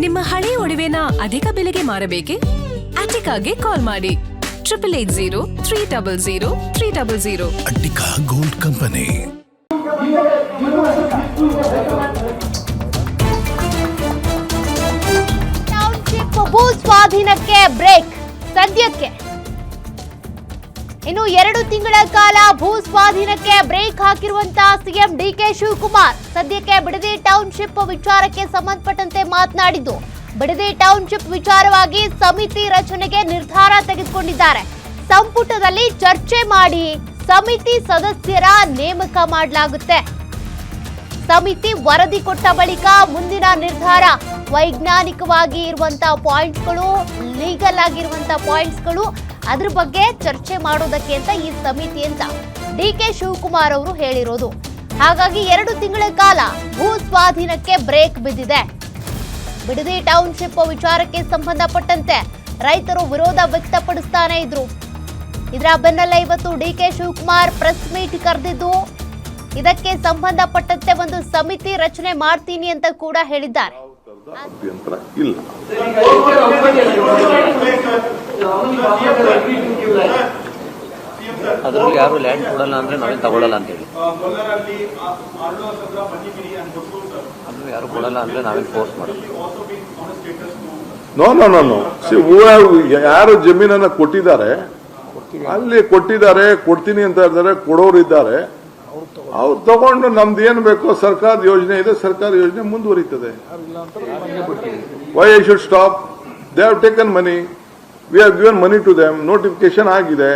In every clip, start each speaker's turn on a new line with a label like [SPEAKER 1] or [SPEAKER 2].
[SPEAKER 1] ನಿಮ್ಮ ಹಳೆ ಒಡವೆನ ಅಧಿಕ ಬೆಲೆಗೆ ಮಾರಬೇಕೆ? ಅಟಿಕಾಗೆ ಕಾಲ್ ಮಾಡಿ 8880
[SPEAKER 2] ಅಟ್ಟಿಕಾ ಗೋಲ್ಡ್ ಕಂಪನಿ.
[SPEAKER 3] ಟೌನ್ಶಿಪ್ ಭೂ ಸ್ವಾಧೀನಕ್ಕೆ ಬ್ರೇಕ್ ಸದ್ಯಕ್ಕೆ. ಇನ್ನು 2 ತಿಂಗಳ ಕಾಲ ಭೂ ಸ್ವಾಧೀನಕ್ಕೆ ಬ್ರೇಕ್ ಹಾಕಿರುವಂತಹ ಸಿಎಂ ಡಿಕೆ ಶಿವಕುಮಾರ್ ಸದ್ಯಕ್ಕೆ ಬಿಡದಿ ಟೌನ್ಶಿಪ್ ವಿಚಾರಕ್ಕೆ ಸಂಬಂಧಪಟ್ಟಂತೆ ಮಾತನಾಡಿದ್ದು, ಬಿಡದಿ ಟೌನ್ಶಿಪ್ ವಿಚಾರವಾಗಿ ಸಮಿತಿ ರಚನೆಗೆ ನಿರ್ಧಾರ ತೆಗೆದುಕೊಂಡಿದ್ದಾರೆ. ಸಂಪುಟದಲ್ಲಿ ಚರ್ಚೆ ಮಾಡಿ ಸಮಿತಿ ಸದಸ್ಯರ ನೇಮಕ ಮಾಡಲಾಗುತ್ತೆ. ಸಮಿತಿ ವರದಿ ಕೊಟ್ಟ ಬಳಿಕ ಮುಂದಿನ ನಿರ್ಧಾರ. ವೈಜ್ಞಾನಿಕವಾಗಿ ಇರುವಂತಹ ಪಾಯಿಂಟ್ಸ್ಗಳು, ಲೀಗಲ್ ಆಗಿರುವಂತಹ ಪಾಯಿಂಟ್ಸ್ಗಳು, ಅದ್ರ ಬಗ್ಗೆ ಚರ್ಚೆ ಮಾಡೋದಕ್ಕೆ ಅಂತ ಈ ಸಮಿತಿ ಅಂತ ಡಿಕೆ ಶಿವಕುಮಾರ್ ಅವರು ಹೇಳಿರೋದು. ಹಾಗಾಗಿ 2 ತಿಂಗಳ ಕಾಲ ಭೂ ಸ್ವಾಧೀನಕ್ಕೆ ಬ್ರೇಕ್ ಬಿದ್ದಿದೆ. ಬಿಡದಿ ಟೌನ್ಶಿಪ್ ವಿಚಾರಕ್ಕೆ ಸಂಬಂಧಪಟ್ಟಂತೆ ರೈತರು ವಿರೋಧ ವ್ಯಕ್ತಪಡಿಸ್ತಾನೆ ಇದ್ರು. ಇದರ ಬೆನ್ನಲ್ಲೇ ಇವತ್ತು ಡಿಕೆ ಶಿವಕುಮಾರ್ ಪ್ರೆಸ್ ಮೀಟ್ ಕರೆದಿದ್ದು, ಇದಕ್ಕೆ ಸಂಬಂಧಪಟ್ಟಂತೆ ಒಂದು ಸಮಿತಿ ರಚನೆ ಮಾಡ್ತೀನಿ ಅಂತ ಕೂಡ ಹೇಳಿದ್ದಾರೆ.
[SPEAKER 4] ಇಲ್ಲ
[SPEAKER 5] ಅದ್ರಲ್ಲಿ ಯಾರು ಲ್ಯಾಂಡ್ ಕೊಡಲ್ಲ ಅಂದ್ರೆ ನಾವೇನು ತಗೊಳ್ಳಲ್ಲ ಅಂತ ಹೇಳಿ, ಅದ್ರಲ್ಲಿ ಯಾರು ಕೊಡಲ್ಲ ಅಂದ್ರೆ ನಾವೇನು ಫೋರ್ಸ್ ಮಾಡಲ್ಲ.
[SPEAKER 4] ನೋ ಯಾರು ಜಮೀನನ್ನ ಕೊಟ್ಟಿದ್ದಾರೆ ಅಲ್ಲಿ ಕೊಟ್ಟಿದ್ದಾರೆ, ಕೊಡ್ತೀನಿ ಅಂತ ಇದ್ದಾರೆ, ಕೊಡೋರು ಇದ್ದಾರೆ, ಅವ್ರು ತಗೊಂಡು ನಮ್ದು ಏನ್ ಬೇಕೋ ಸರ್ಕಾರದ ಯೋಜನೆ ಇದೆ, ಸರ್ಕಾರ ಯೋಜನೆ ಮುಂದುವರಿತದೆ. Why I should stop? They have taken money, we have given money to them, notification ಆಗಿದೆ.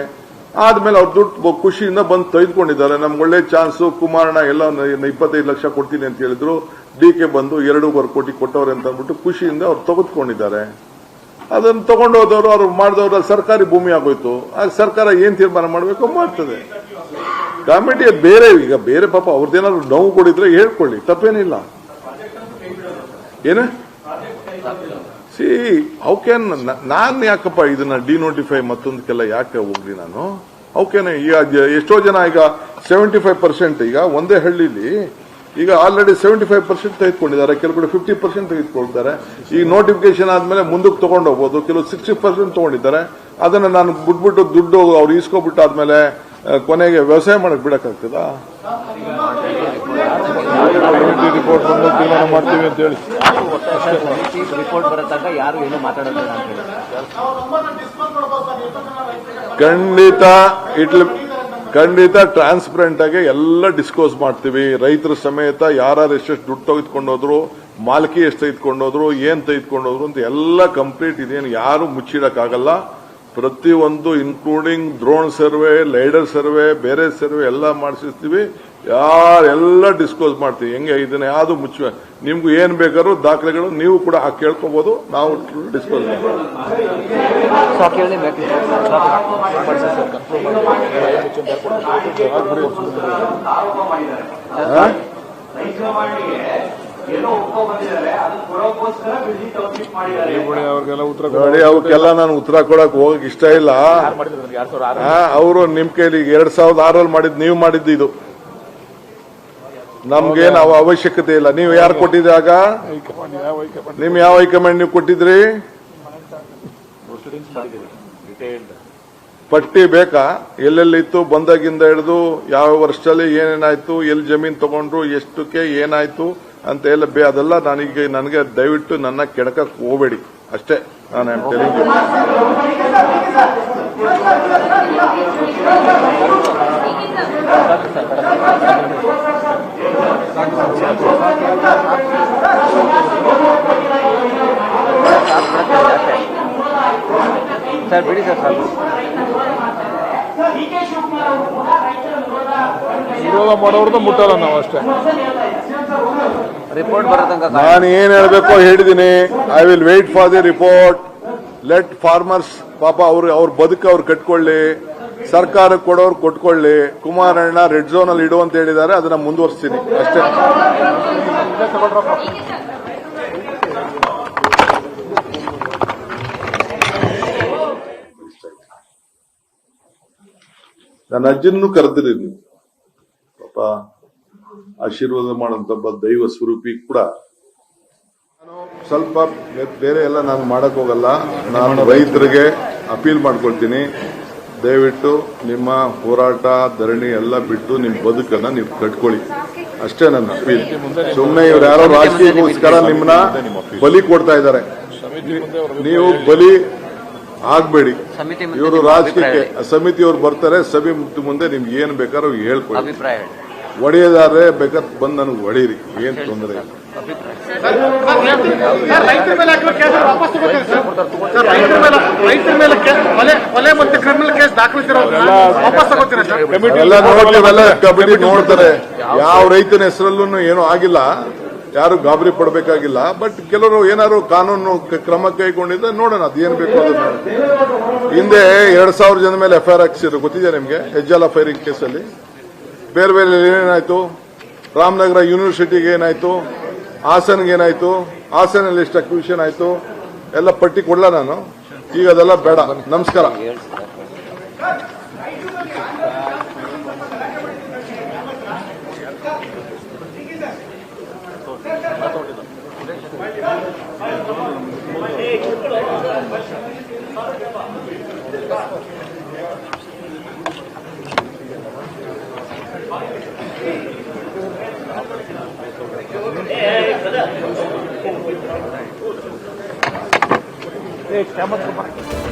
[SPEAKER 4] ಆದ್ಮೇಲೆ ಅವ್ರು ದುಡ್ಡು ಖುಷಿಯಿಂದ ಬಂದು ತೆಗೆದುಕೊಂಡಿದ್ದಾರೆ. ನಮ್ಗೆ ಒಳ್ಳೆ ಚಾನ್ಸು, ಕುಮಾರಣ್ಣ ಎಲ್ಲ 25 ಲಕ್ಷ ಕೊಡ್ತೀನಿ ಅಂತ ಹೇಳಿದ್ರು, ಡಿಕೆ ಬಂದು 2.25 ಕೋಟಿ ಕೊಟ್ಟವ್ರೆ ಅಂತ ಅಂದ್ಬಿಟ್ಟು ಖುಷಿಯಿಂದ ಅವ್ರು ತೆಗೆದುಕೊಂಡಿದ್ದಾರೆ. ಅದನ್ನು ತಗೊಂಡು ಹೋದವರು, ಅವ್ರು ಮಾಡಿದವ್ರ ಸರ್ಕಾರಿ ಭೂಮಿ ಆಗೋಯ್ತು. ಆಗ ಸರ್ಕಾರ ಏನ್ ತೀರ್ಮಾನ ಮಾಡಬೇಕು ಮಾಡ್ತದೆ. ಕಮಿಟಿ ಬೇರೆ, ಈಗ ಬೇರೆ ಪಾಪ ಅವ್ರದ್ದೇನಾದ್ರು ನೋವು ಕೊಡಿದ್ರೆ ಹೇಳ್ಕೊಳ್ಳಿ, ತಪ್ಪೇನಿಲ್ಲ. ಏನ ಸಿ ಹೌ ಕ್ಯಾನ್ ನಾನ್ ಯಾಕಪ್ಪ ಇದನ್ನ ಡಿನೋಟಿಫೈ ಮತ್ತೊಂದಕ್ಕೆಲ್ಲ ಯಾಕೆ ಹೋಗ್ಲಿ ನಾನು? ಹೌ ಕ್ಯಾನ್ ಈಗ ಎಷ್ಟೋ ಜನ ಈಗ 75% ಈಗ ಒಂದೇ ಹಳ್ಳಿಲಿ ಈಗ ಆಲ್ರೆಡಿ 75% ತೆಗೆದುಕೊಂಡಿದ್ದಾರೆ, ಕೆಲವರು 50% ತೆಗೆದುಕೊಳ್ತಾರೆ. ಈ ನೋಟಿಫಿಕೇಶನ್ ಆದ್ಮೇಲೆ ಮುಂದಕ್ಕೆ ತಗೊಂಡು ಹೋಗ್ಬೋದು. ಕೆಲವು 60% ತಗೊಂಡಿದ್ದಾರೆ. ಅದನ್ನ ನಾನು ಬಿಟ್ಬಿಟ್ಟು ದುಡ್ಡು ಅವ್ರು ಈಸ್ಕೊಬಿಟ್ಟು ಆದ್ಮೇಲೆ ಕೊನೆಗೆ ವ್ಯವಸಾಯ ಮಾಡಕ್ ಬಿಡಕ್ಕಾಗ್ತದ? ರಿಪೋರ್ಟ್ ಬಂದು ತೀರ್ಮಾನ ಮಾಡ್ತೀವಿ ಅಂತ ಹೇಳಿ
[SPEAKER 5] ರಿಪೋರ್ಟ್ ಬರತ್ತಾಗ ಯಾರು ಏನು ಮಾತಾಡೋದು ಅಂತ ಹೇಳಿ
[SPEAKER 4] ಖಂಡಿತ ಟ್ರಾನ್ಸ್ಪರೆಂಟ್ ಆಗಿ ಎಲ್ಲ ಡಿಸ್ಕೋಸ್ ಮಾಡ್ತೀವಿ. ರೈತರ ಸಮೇತ ಯಾರು ಎಷ್ಟೆಷ್ಟು ದುಡ್ಡು ತೆಗೆದುಕೊಂಡೋದ್ರು, ಮಾಲ್ಕಿ ಎಷ್ಟು ತೆಗೆದುಕೊಂಡೋದ್ರು, ಏನ್ ತೆಗೆದುಕೊಂಡೋದ್ರು ಅಂತ ಎಲ್ಲ ಕಂಪ್ಲೀಟ್ ಇದೇನು ಯಾರು ಮುಚ್ಚಿಡಕ್ಕಾಗಲ್ಲ. ಪ್ರತಿಯೊಂದು including drone survey, lidar survey, ಬೇರೆ ಸರ್ವೆ ಎಲ್ಲ ಮಾಡಿಸಿರ್ತೀವಿ. ಯಾರೆಲ್ಲ ಡಿಸ್ಕೋಸ್ ಮಾಡ್ತೀವಿ. ಹೆಂಗೆ ಇದನ್ನ ಯಾವ್ದು ಮುಚ್ಚ, ನಿಮ್ಗೂ ಏನ್ ಬೇಕಾದ್ರೂ ದಾಖಲೆಗಳು ನೀವು ಕೂಡ ಕೇಳ್ಕೋಬಹುದು, ನಾವು ಡಿಸ್ಕೋಸ್ ನೋಡಿ. ಅವಕ್ಕೆಲ್ಲ ನಾನು ಉತ್ತರ ಕೊಡಕ್ ಹೋಗಕ್ ಇಷ್ಟ ಇಲ್ಲ. ಅವರು ನಿಮ್ ಕೈಲಿ 2006 ಮಾಡಿದ್, ನೀವು ಮಾಡಿದ್ದು ಇದು. ನಮ್ಗೇನು ಅವಶ್ಯಕತೆ ಇಲ್ಲ. ನೀವು ಯಾರು ಕೊಟ್ಟಿದ್ದಾಗ? ನಿಮ್ ಯಾವ ಹೈಕಮಾಂಡ್ ನೀವು ಕೊಟ್ಟಿದ್ರಿ? ಪಟ್ಟಿ ಬೇಕಾ? ಎಲ್ಲೆಲ್ಲಿತ್ತು ಬಂದಾಗಿಂದ ಹಿಡಿದು ಯಾವ ವರ್ಷದಲ್ಲಿ ಏನೇನಾಯ್ತು, ಎಲ್ಲಿ ಜಮೀನ್ ತಗೊಂಡ್ರು, ಎಷ್ಟಕ್ಕೆ ಏನಾಯ್ತು ಅಂತ ಎಲ್ಲ ಅದೆಲ್ಲ ನನಗೆ ದಯವಿಟ್ಟು ನನ್ನ ಕೆಡಕಕ್ ಹೋಗಬೇಡಿ ಅಷ್ಟೇ. ನಾನು ಹೇಳಿದ್ದೆ
[SPEAKER 5] ಸರ್ ಬಿಡಿ ಸರ್.
[SPEAKER 4] ವಿರೋಧ ಮಾಡೋರ್ದು ಮುಟ್ಟಲ್ಲ ನಾವು ಅಷ್ಟೇ.
[SPEAKER 5] ರಿಪೋರ್ಟ್ ಬರೋ ತನಕ
[SPEAKER 4] ನಾನು ಏನ್ ಹೇಳ್ಬೇಕೋ ಹೇಳಿದೀನಿ. I will wait for the report. Let farmers ಪಾಪ ಅವ್ರ ಬದುಕು ಅವ್ರು ಕಟ್ಕೊಳ್ಳಿ, ಸರ್ಕಾರಕ್ಕೆ ಕೊಡೋರು ಕೊಟ್ಕೊಳ್ಳಿ. ಕುಮಾರಣ್ಣ ರೆಡ್ ಝೋನ್ ಅಲ್ಲಿ ಇಡು ಅಂತ ಹೇಳಿದ್ದಾರೆ, ಅದನ್ನ ಮುಂದುವರಿಸ್ತೀನಿ ಅಷ್ಟೇ. ನನ್ನ ಅಜ್ಜನ್ನು ಕರೆದಿರಿ ಪಾಪ ಆಶೀರ್ವಾದ ಮಾಡುವಂತ ದೈವ ಸ್ವರೂಪಿ ಕೂಡ. ಸ್ವಲ್ಪ ಬೇರೆ ಎಲ್ಲ ನಾನು ಮಾಡಕ್ ಹೋಗಲ್ಲ. ನಾನು ರೈತರಿಗೆ ಅಪೀಲ್ ಮಾಡ್ಕೊಳ್ತೀನಿ, ದಯವಿಟ್ಟು ನಿಮ್ಮ ಹೋರಾಟ ಧರಣಿ ಎಲ್ಲ ಬಿಟ್ಟು ನಿಮ್ಮ ಬದುಕನ್ನ ನೀವು ಕಟ್ಕೊಳ್ಳಿ, ಅಷ್ಟೇ ನನ್ನ ಅಪೀಲ್. ಸುಮ್ಮನೆ ಇವ್ರು ಯಾರೋ ರಾಜಕೀಯಕ್ಕೋಸ್ಕರ ನಿಮ್ಮನ್ನ ಬಲಿ ಕೊಡ್ತಾ ಇದ್ದಾರೆ, ನೀವು ಬಲಿ ಆಗ್ಬೇಡಿ. ಇವರು ರಾಜಕೀಯಕ್ಕೆ ಸಮಿತಿಯವರು ಬರ್ತಾರೆ, ಸಮಿತಿ ಮುಂದೆ ನಿಮ್ಗೆ ಏನ್ ಬೇಕಾದ್ರೂ ಹೇಳ್ಕೊಳ್ಳಿ.
[SPEAKER 5] ಅಭಿಪ್ರಾಯ
[SPEAKER 4] ಹೊಡೆಯೋದಾದ್ರೆ ಬೇಕಾದ್ರೆ ಬಂದು ನನಗೆ ಹೊಡೀರಿ, ಏನ್ ತೊಂದರೆ ಇಲ್ಲ.
[SPEAKER 6] ರೈತರ ಮೇಲೆ ಹಾಕಿರೋ ಕೇಸ್ ವಾಪಸ್ ತಗೋತೀರಿ ಸರ್? ರೈತರ ಮೇಲೆ ಕೊಲೆ ಮತ್ತೆ ಕ್ರಿಮಿನಲ್ ಕೇಸ್ ದಾಖಲಿಸಿರೋದನ್ನ ವಾಪಸ್ ತಗೋತೀರಾ ಸರ್?
[SPEAKER 4] ಎಲ್ಲ ನೋಡ್ತೀವಲ್ಲ, ಕಬಡ್ಡಿ ನೋಡ್ತಾರೆ. ಯಾವ ರೈತನ ಹೆಸರಲ್ಲೂ ಏನೂ ಆಗಿಲ್ಲ, ಯಾರು ಗಾಬರಿ ಪಡಬೇಕಾಗಿಲ್ಲ. ಬಟ್ ಕೆಲವರು ಏನಾದ್ರು ಕಾನೂನು ಕ್ರಮ ಕೈಗೊಂಡಿದ್ದ ನೋಡೋಣ, ಅದೇನ್ ಬೇಕು ಅದನ್ನ. ಹಿಂದೆ 2000 ಜನ ಮೇಲೆ FIR ಹಾಕ್ಸಿದ್ರು, ಗೊತ್ತಿದೆ ನಿಮ್ಗೆ? ಹೆಜ್ಜಾಲ ಫೈರಿಂಗ್ ಕೇಸಲ್ಲಿ ಬೇರೆ ಬೇರೆ ಏನಾಯ್ತು, ರಾಮನಗರ ಯೂನಿವರ್ಸಿಟಿಗೆ ಏನಾಯ್ತು, ಹಾಸನ್ಗೆ ಏನಾಯ್ತು, ಹಾಸನಲ್ಲಿ ಎಷ್ಟು ಅಕ್ವಿಷನ್ ಆಯ್ತು, ಎಲ್ಲ ಪಟ್ಟಿ ಕೊಡ್ಲಾ ನಾನು? ಈಗ ಅದೆಲ್ಲ ಬೇಡ. ನಮಸ್ಕಾರ.
[SPEAKER 6] ಕ್ಯಾಮರಾ